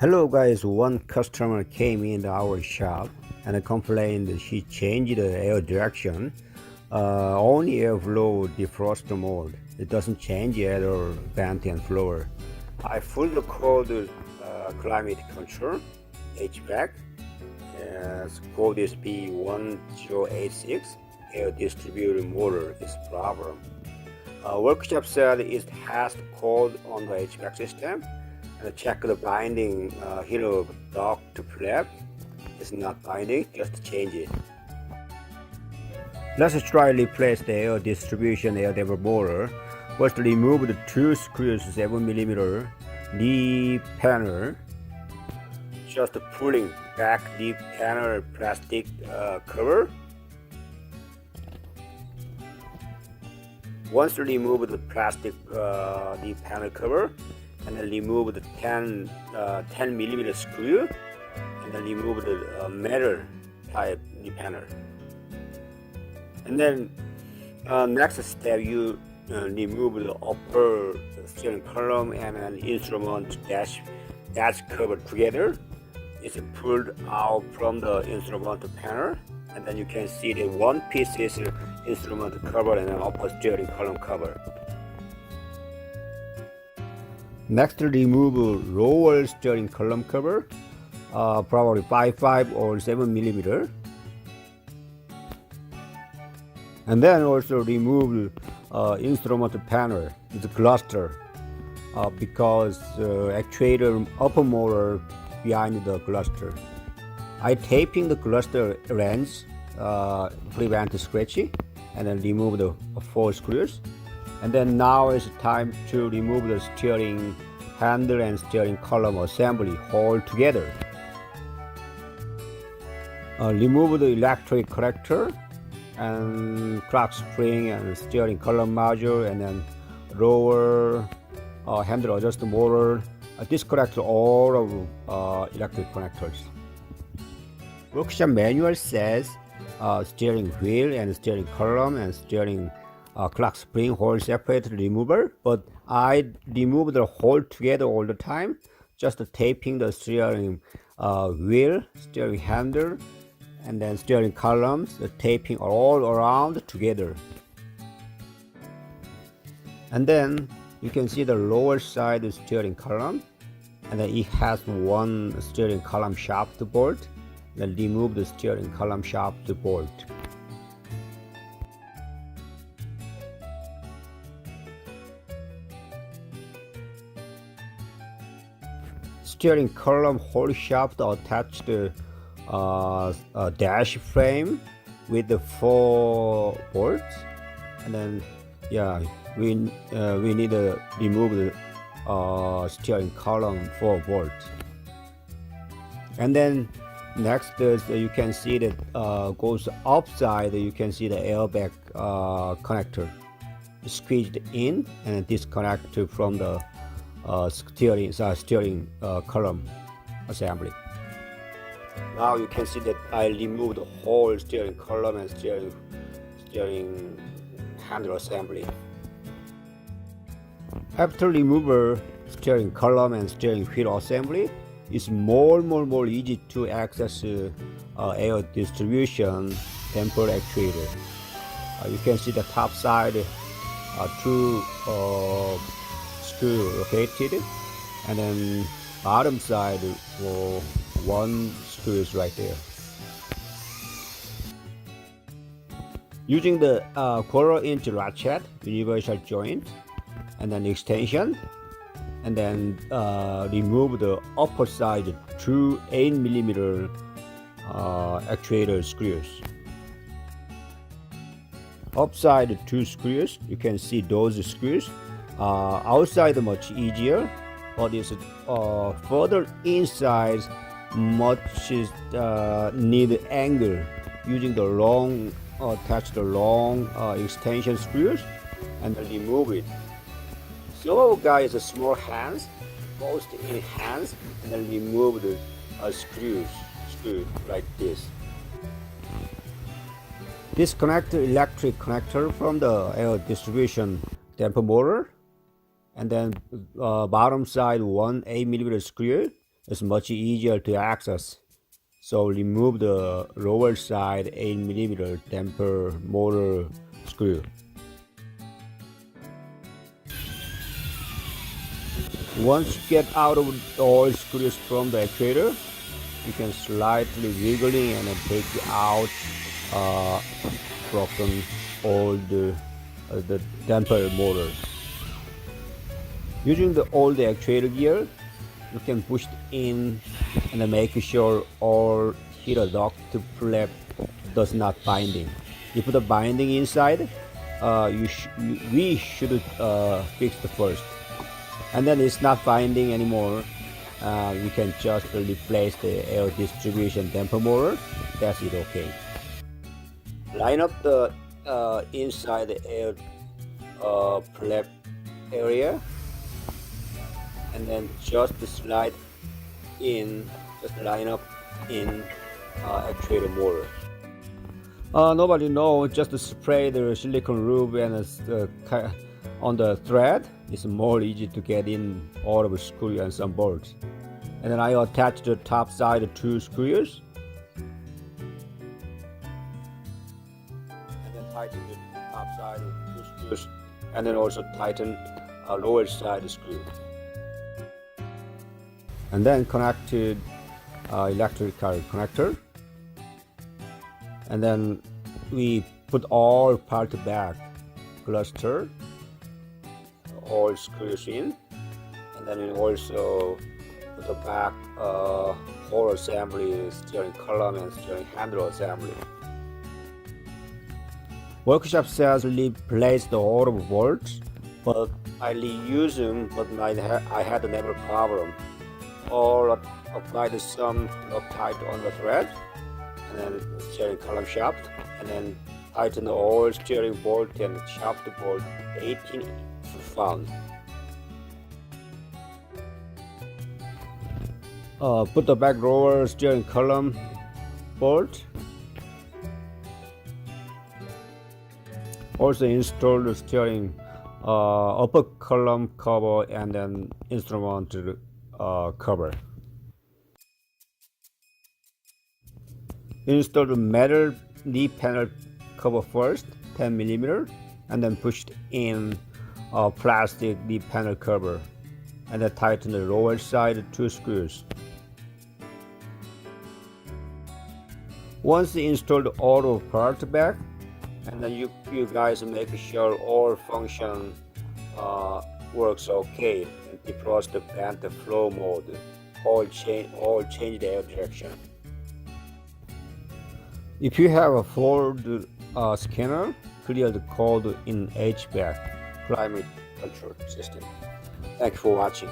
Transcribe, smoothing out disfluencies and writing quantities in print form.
Hello guys, one customer came in our shop and complained she changed the air direction, only airflow defrost mode. It doesn't change either vent and floor. I fully code climate control, HVAC, code is B1086, air distributor motor is problem. Workshop said it has code on the HVAC system. Check the binding here of duct flap. It's not binding, just change it. Let's try replace the air distribution air level motor. First remove the two screws 7mm knee panel. Just pulling back the panel plastic cover. Once remove the plastic knee panel cover, and then remove the 10mm screw, and then remove the metal type knee panel. And then next step, you remove the upper steering column and an instrument dash cover together. It's pulled out from the instrument panel, and then you can see the one piece is instrument cover and an upper steering column cover. Next, remove lower steering column cover, probably 5.5 or 7mm. And then also remove instrument panel, the cluster, because actuator upper motor behind the cluster. I taping the cluster wrench, prevent scratchy, and then remove the 4 screws. And then now it's time to remove the steering handle and steering column assembly all together. Remove the electric connector and clock spring and steering column module, and then lower handle adjust motor. Disconnect all of electric connectors. Workshop manual says steering wheel and steering column and steering clock spring hole separate removal, but I remove the hole together all the time, just taping the steering wheel, steering handle, and then steering columns, the taping all around together. And then you can see the lower side steering column, and then it has one steering column shaft bolt. Then remove the steering column shaft bolt. Steering column hole shaft attached dash frame with the 4 bolts, and then we need to remove the steering column 4 bolts. And then next you can see that goes upside. You can see the airbag connector squeezed in and disconnect from the steering column assembly. Now you can see that I removed the whole steering column and steering handle assembly. After removal steering column and steering wheel assembly, it's more easy to access air distribution damper actuator. You can see the top side 2 screw located, and then bottom side 1 screw is right there. Using the 1/4-inch ratchet universal joint and then extension, and then remove the upper side 2 8mm actuator screws. Upside 2 screws, you can see those screws. Outside much easier, but it's further inside much need angle using the long attach the long extension screws and remove it. Some of guys small hands, most in hands, and then remove the screw like this. Disconnect the electric connector from the air distribution damper motor, and then bottom side 1 8mm screw It's much easier to access. So remove the lower side 8mm damper motor screw. Once you get out of all screws from the actuator, you can slightly wiggling and then take out broken old the damper motor. Using the old actuator gear, you can push it in and then make sure all heater duct flap does not binding. If the binding inside, we should fix the first. And then it's not binding anymore. We can just replace the air distribution damper motor. That's it, okay. Line up the inside the air flap area, and then just slide in, just line up in actuator motor. Nobody knows, just spray the silicone rub and on the thread. It's more easy to get in all of the screw and some bolts. And then I attach the top side 2 screws. And then tighten the top side 2 screws. And then also tighten lower side screw. And then connected electrical connector. And then we put all part back, cluster, all screws in, and then we also put the back whole assembly, steering column and steering handle assembly. Workshop says replace the all of bolts, but I reuse them, but I had never problem. Or applied some Loctite on the thread, and then steering column shaft, and then tighten all steering bolt and shaft bolt 18 pounds. Put the back rower steering column bolt. Also install the steering upper column cover and then instrument cover. Install the metal knee panel cover first, 10mm, and then push in plastic knee panel cover, and then tighten the lower side 2 screws. Once installed all of part back, and then you guys make sure all function works okay, and defrost the plant the flow mode, all change the air direction. If you have a Ford scanner, clear the code in HVAC climate control system. Thank you for watching.